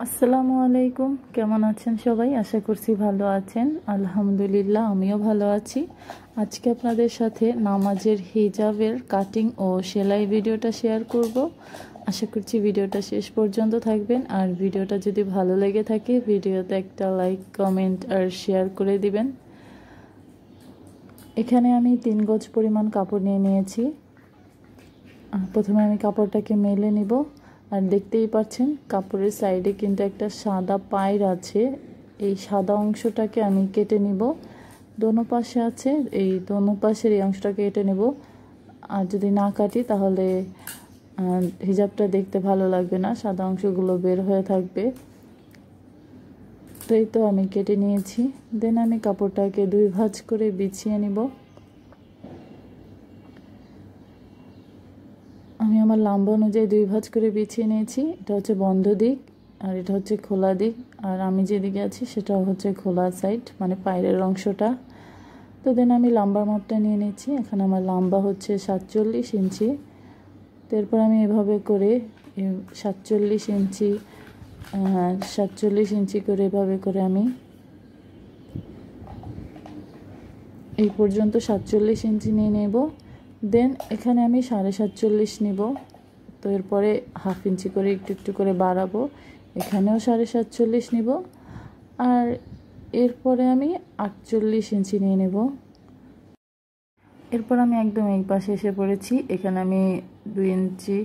আসসালামু আলাইকুম। কেমন আছেন সবাই? আশা করছি ভালো আছেন। আলহামদুলিল্লাহ আমিও ভালো আছি। আজকে আপনাদের সাথে নামাজের হিজাবের কাটিং ও সেলাই ভিডিওটা শেয়ার করব। আশা করছি ভিডিওটা শেষ পর্যন্ত থাকবেন। আর ভিডিওটা যদি ভালো লেগে থাকে ভিডিওতে একটা লাইক, কমেন্ট আর শেয়ার করে দিবেন। এখানে আমি 3 গজ পরিমাণ কাপড় নিয়ে নিয়েছি। প্রথমে আমি কাপড়টাকে মেলে নিব। আর দেখতেই পাচ্ছেন কাপড়ের সাইডে কিন্তু একটা সাদা পাইর আছে। এই সাদা অংশটাকে আমি কেটে নিব। দোনো পাশে আছে, এই দোনো পাশের এই অংশটাকে কেটে নেব। আর যদি না কাটি তাহলে হিজাবটা দেখতে ভালো লাগবে না, সাদা অংশগুলো বের হয়ে থাকবে। তো এই তো আমি কেটে নিয়েছি। দেন আমি কাপড়টাকে 2 ভাঁজ করে বিছিয়ে নিব। আমি আমার লম্বা অনুযায়ী 2 ভাঁজ করে বিছিয়ে নিয়েছি। এটা হচ্ছে বন্ধ দিক আর এটা হচ্ছে খোলা দিক। আর আমি যেদিকে আছি সেটা হচ্ছে খোলা সাইড, মানে পায়ের অংশটা। তো দেন আমি লম্বার মাপটা নিয়ে নিয়েছি। এখানে আমার লম্বা হচ্ছে 47 ইঞ্চি। তো এরপর আমি এভাবে করে 47 ইঞ্চি 47 ইঞ্চি করে এভাবে করে আমি এই পর্যন্ত 47 ইঞ্চি নিয়ে নেব। দেন এখানে আমি 47.5 নিব। তো এরপরে হাফ ইঞ্চি করে একটু একটু করে বাড়াবো। এখানেও 47.5 নিব। আর এরপরে আমি 48 ইঞ্চি নিয়ে নেব। এরপর আমি একদম এই পাশে এসে পড়েছি। এখানে আমি 2 ইঞ্চি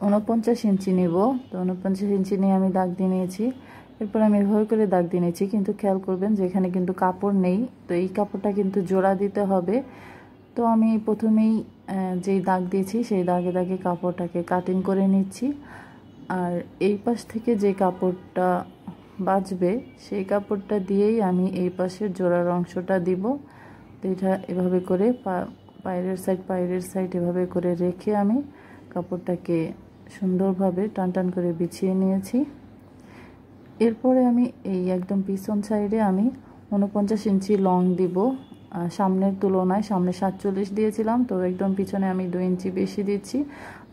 49 ইঞ্চি নেব। তো 49 ইঞ্চি নিয়ে আমি দাগ দিয়ে নিয়েছি। এরপর আমি এভাবে করে দাগ দিয়ে নিয়েছি, কিন্তু খেয়াল করবেন যে এখানে কিন্তু কাপড় নেই। তো এই কাপড়টা কিন্তু জোড়া দিতে হবে। তো আমি প্রথমেই যেই দাগ দিয়েছি সেই দাগে দাগে কাপড়টাকে কাটিং করে নিচ্ছি। আর এই পাশ থেকে যে কাপড়টা বাঁচবে সেই কাপড়টা দিয়েই আমি এই পাশের জোড়ার অংশটা দিব। তো এটা এভাবে করে পায়ের সাইড এভাবে করে রেখে আমি কাপড়টাকে সুন্দরভাবে টান টান করে বিছিয়ে নিয়েছি। এরপরে আমি এই একদম পিছন সাইডে আমি 49 ইঞ্চি লং দিব। সামনের তুলনায় সামনে 47 দিয়েছিলাম, তো একদম পিছনে আমি 2 ইঞ্চি বেশি দিচ্ছি।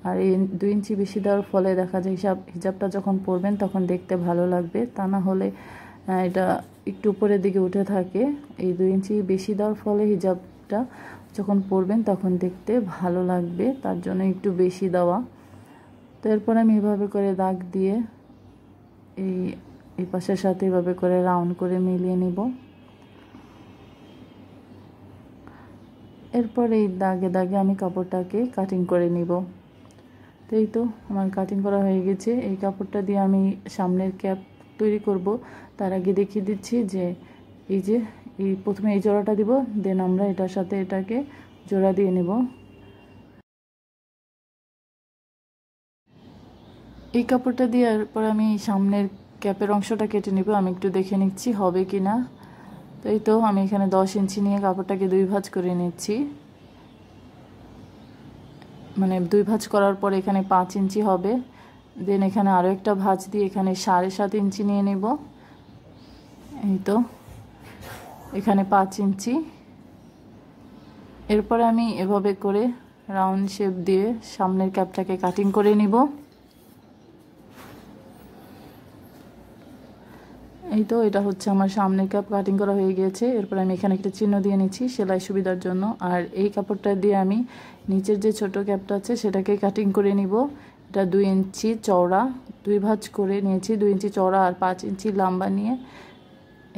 আর এই 2 ইঞ্চি বেশি দেওয়ার ফলে দেখা যায় হিজাবটা যখন পরবেন তখন দেখতে ভালো লাগবে। তা না হলে এটা একটু উপরের দিকে উঠে থাকে। এই 2 ইঞ্চি বেশি দেওয়ার ফলে হিজাবটা যখন পরবেন তখন দেখতে ভালো লাগবে, তার জন্য একটু বেশি দেওয়া। তো এরপর আমি এভাবে করে দাগ দিয়ে এই পাশের সাথে এভাবে করে রাউন্ড করে মিলিয়ে নিব। এরপর এই দাগে দাগে আমি কাপড়টাকে কাটিং করে নিব। তো এই তো আমার কাটিং করা হয়ে গেছে। এই কাপড়টা দিয়ে আমি সামনের ক্যাপ তৈরি করব। তার আগে দেখিয়ে দিচ্ছি যে এই প্রথমে এই জোড়াটা দিব, দেন আমরা এটার সাথে এটাকে জোড়া দিয়ে নেব। এই কাপড়টা দিয়ে এরপর আমি সামনের ক্যাপের অংশটা কেটে নিব। আমি একটু দেখে নিচ্ছি হবে কি না। তো এই তো আমি এখানে 10 ইঞ্চি নিয়ে কাপড়টাকে 2 ভাঁজ করে নিচ্ছি। মানে 2 ভাঁজ করার পর এখানে 5 ইঞ্চি হবে। দেন এখানে আরও একটা ভাঁজ দিয়ে এখানে 7.5 ইঞ্চি নিয়ে নেব। এই তো এখানে 5 ইঞ্চি। এরপরে আমি এভাবে করে রাউন্ড শেপ দিয়ে সামনের ক্যাপটাকে কাটিং করে নিব। এই তো এটা হচ্ছে আমার সামনের ক্যাপ কাটিং করা হয়ে গিয়েছে। এরপর আমি এখানে একটা চিহ্ন দিয়ে নিচ্ছি সেলাই সুবিধার জন্য। আর এই কাপড়টা দিয়ে আমি নিচের যে ছোট ক্যাপটা আছে সেটাকে কাটিং করে নিব। এটা 2 ইঞ্চি চওড়া 2 ভাঁজ করে নিয়েছি, 2 ইঞ্চি চওড়া আর 5 ইঞ্চি লম্বা নিয়ে।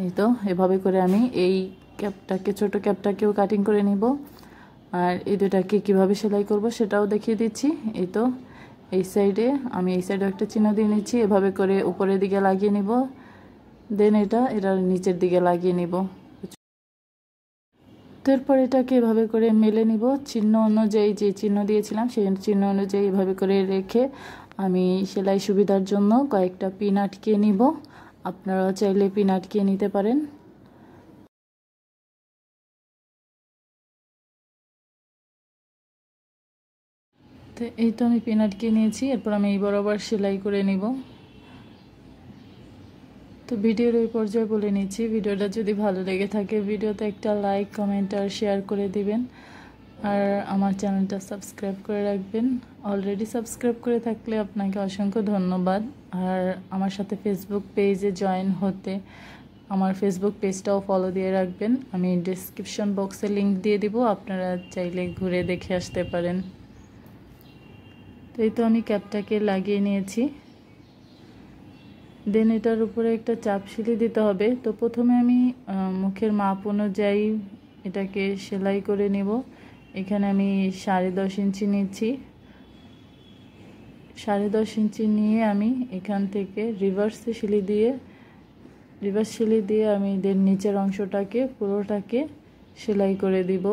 এই তো এভাবে করে আমি এই ক্যাপটাকে ছোট ক্যাপটাকেও কাটিং করে নিব। আর এই দুটাকে কীভাবে সেলাই করব সেটাও দেখিয়ে দিচ্ছি। এই তো এই সাইডে আমি এই সাইডে একটা চিহ্ন দিয়ে নিচ্ছি, এভাবে করে উপরের দিকে লাগিয়ে নিব। দেন এটা নিচের দিকে লাগিয়ে নিব। তো এরপর এটাকে এভাবে করে মেলে নিব। চিহ্ন অনুযায়ী যে চিহ্ন দিয়েছিলাম সেই চিহ্ন অনুযায়ী এভাবে করে রেখে আমি সেলাই সুবিধার জন্য কয়েকটা পিন আটকিয়ে নিব। আপনারা চাইলে পিন আটকিয়ে নিতে পারেন। তো এই তো আমি পিন আটকিয়ে নিয়েছি। এরপর আমি এই বরাবর সেলাই করে নিব। তো ভিডিওর ওই পর্যায়ে বলে নিচ্ছি, ভিডিওটা যদি ভালো লেগে থাকে ভিডিওতে একটা লাইক, কমেন্ট আর শেয়ার করে দিবেন। আর আমার চ্যানেলটা সাবস্ক্রাইব করে রাখবেন। অলরেডি সাবস্ক্রাইব করে থাকলে আপনাকে অসংখ্য ধন্যবাদ। আর আমার সাথে ফেসবুক পেজে জয়েন হতে আমার ফেসবুক পেজটাও ফলো দিয়ে রাখবেন। আমি ডেসক্রিপশন বক্সে লিংক দিয়ে দিব, আপনারা চাইলে ঘুরে দেখে আসতে পারেন। তো এই তো আমি ক্যাপটাকে লাগিয়ে নিয়েছি। দেন এটার উপরে একটা চাপ সিলি দিতে হবে। তো প্রথমে আমি মুখের মাপ অনুযায়ী এটাকে সেলাই করে নেব। এখানে আমি 10.5 ইঞ্চি নিচ্ছি। 10.5 ইঞ্চি নিয়ে আমি এখান থেকে রিভার্স সিলি দিয়ে আমি দেন নিচের অংশটাকে পুরোটাকে সেলাই করে দিব।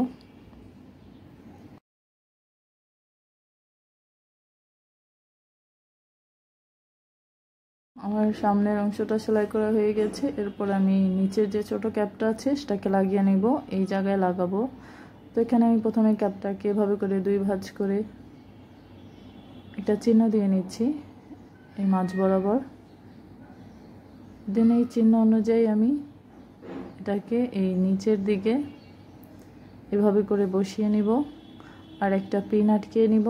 আমার সামনের অংশটা সেলাই করা হয়ে গেছে। এরপর আমি নিচের যে ছোট ক্যাপটা আছে সেটাকে লাগিয়ে নেব, এই জায়গায় লাগাবো। তো এখানে আমি প্রথমে ক্যাপটাকে এভাবে করে 2 ভাঁজ করে একটা চিহ্ন দিয়ে নিচ্ছি এই মাঝ বরাবর। দেন এই চিহ্ন অনুযায়ী আমি এটাকে এই নিচের দিকে এভাবে করে বসিয়ে নিব আর একটা পিন আটকিয়ে নিব।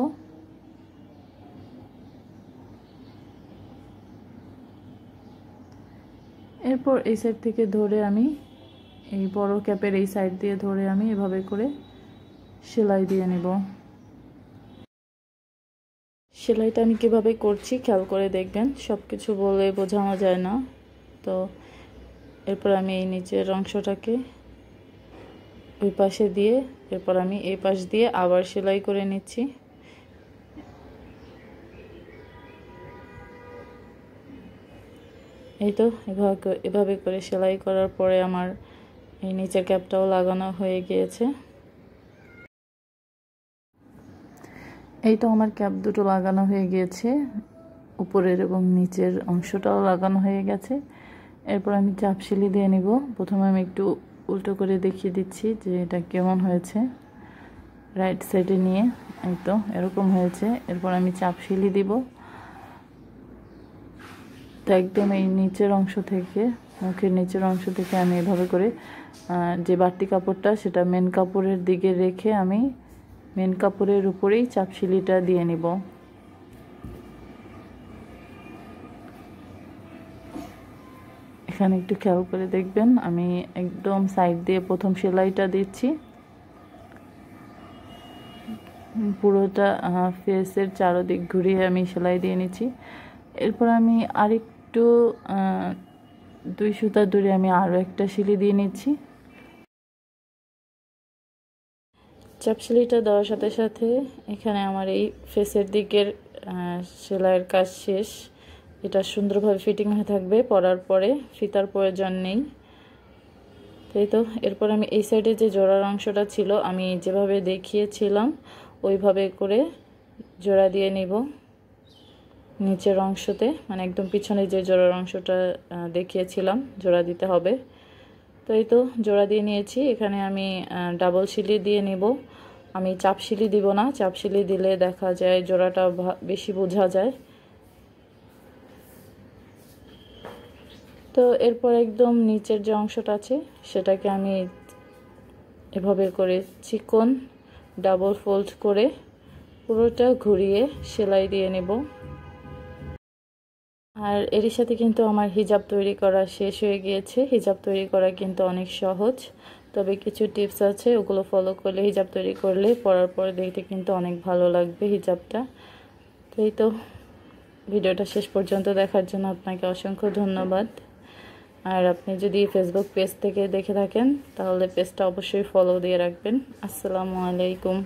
এরপর এই সাইড থেকে ধরে আমি এই বড় ক্যাপের এই সাইড দিয়ে ধরে আমি এভাবে করে সেলাই দিয়ে নেব। সেলাইটা আমি কিভাবে করছি খেয়াল করে দেখবেন, সব কিছু বলে বোঝানো যায় না। তো এরপর আমি এই নিচের অংশটাকে ওই পাশে দিয়ে এরপর আমি এই পাশ দিয়ে আবার সেলাই করে নিচ্ছি। এই তো এভাবে করে সেলাই করার পরে আমার এই নিচের ক্যাপটাও লাগানো হয়ে গিয়েছে। এই তো আমার ক্যাপ দুটো লাগানো হয়ে গিয়েছে, উপরের এবং নিচের অংশটাও লাগানো হয়ে গেছে। এরপর আমি চাপ সিলি দিয়ে নিব। প্রথমে আমি একটু উল্টো করে দেখিয়ে দিচ্ছি যে এটা কেমন হয়েছে। রাইট সাইডে নিয়ে এই তো এরকম হয়েছে। এরপর আমি চাপ সিলি দিব। তো একদম এই নিচের অংশ থেকে মুখের নিচের অংশ থেকে আমি এভাবে করে যে বাড়তি কাপড়টা সেটা মেন কাপড়ের দিকে রেখে আমি মেন কাপড়ের উপরেই চাপ সিলিটা দিয়ে নিব। এখানে একটু খেয়াল করে দেখবেন, আমি একদম সাইড দিয়ে প্রথম সেলাইটা দিচ্ছি, পুরোটা ফেসের চারদিক ঘুরিয়ে আমি সেলাই দিয়ে নিচ্ছি। এরপর আমি আরেকটু 2 সুতা দূরে আমি আরও একটা সিলি দিয়ে নিচ্ছি। চাপ সিলিটা দেওয়ার সাথে সাথে এখানে আমার এই ফেসের দিকের সেলাইয়ের কাজ শেষ। এটা সুন্দরভাবে ফিটিং হয়ে থাকবে, পরার পরে ফিতার প্রয়োজন নেই। তাই তো এরপর আমি এই সাইডে যে জোড়ার অংশটা ছিল আমি যেভাবে দেখিয়েছিলাম ওইভাবে করে জোড়া দিয়ে নিব নিচের অংশতে, মানে একদম পিছনে যে জোড়ার অংশটা দেখিয়েছিলাম জোড়া দিতে হবে। তো এই তো জোড়া দিয়ে নিয়েছি। এখানে আমি ডাবল সিলি দিয়ে নিব। আমি চাপ সিলি দিব না, চাপ সিলি দিলে দেখা যায় জোড়াটা বেশি বোঝা যায়। তো এরপর একদম নিচের যে অংশটা আছে সেটাকে আমি এভাবে করে চিকন ডাবল ফোল্ড করে পুরোটা ঘুরিয়ে সেলাই দিয়ে নেব। আর এর সাথে কিন্তু আমার হিজাব তৈরি করা শেষ হয়ে গিয়েছে। হিজাব তৈরি করা কিন্তু অনেক সহজ, তবে কিছু টিপস আছে, ওগুলো ফলো করলে হিজাব তৈরি করলে পরার পরে দেখতে কিন্তু অনেক ভালো লাগবে হিজাবটা। তো এই তো ভিডিওটা শেষ পর্যন্ত দেখার জন্য আপনাকে অসংখ্য ধন্যবাদ। আর আপনি যদি ফেসবুক পেজ থেকে দেখে থাকেন তাহলে পেজটা অবশ্যই ফলো দিয়ে রাখবেন। আসসালামু আলাইকুম।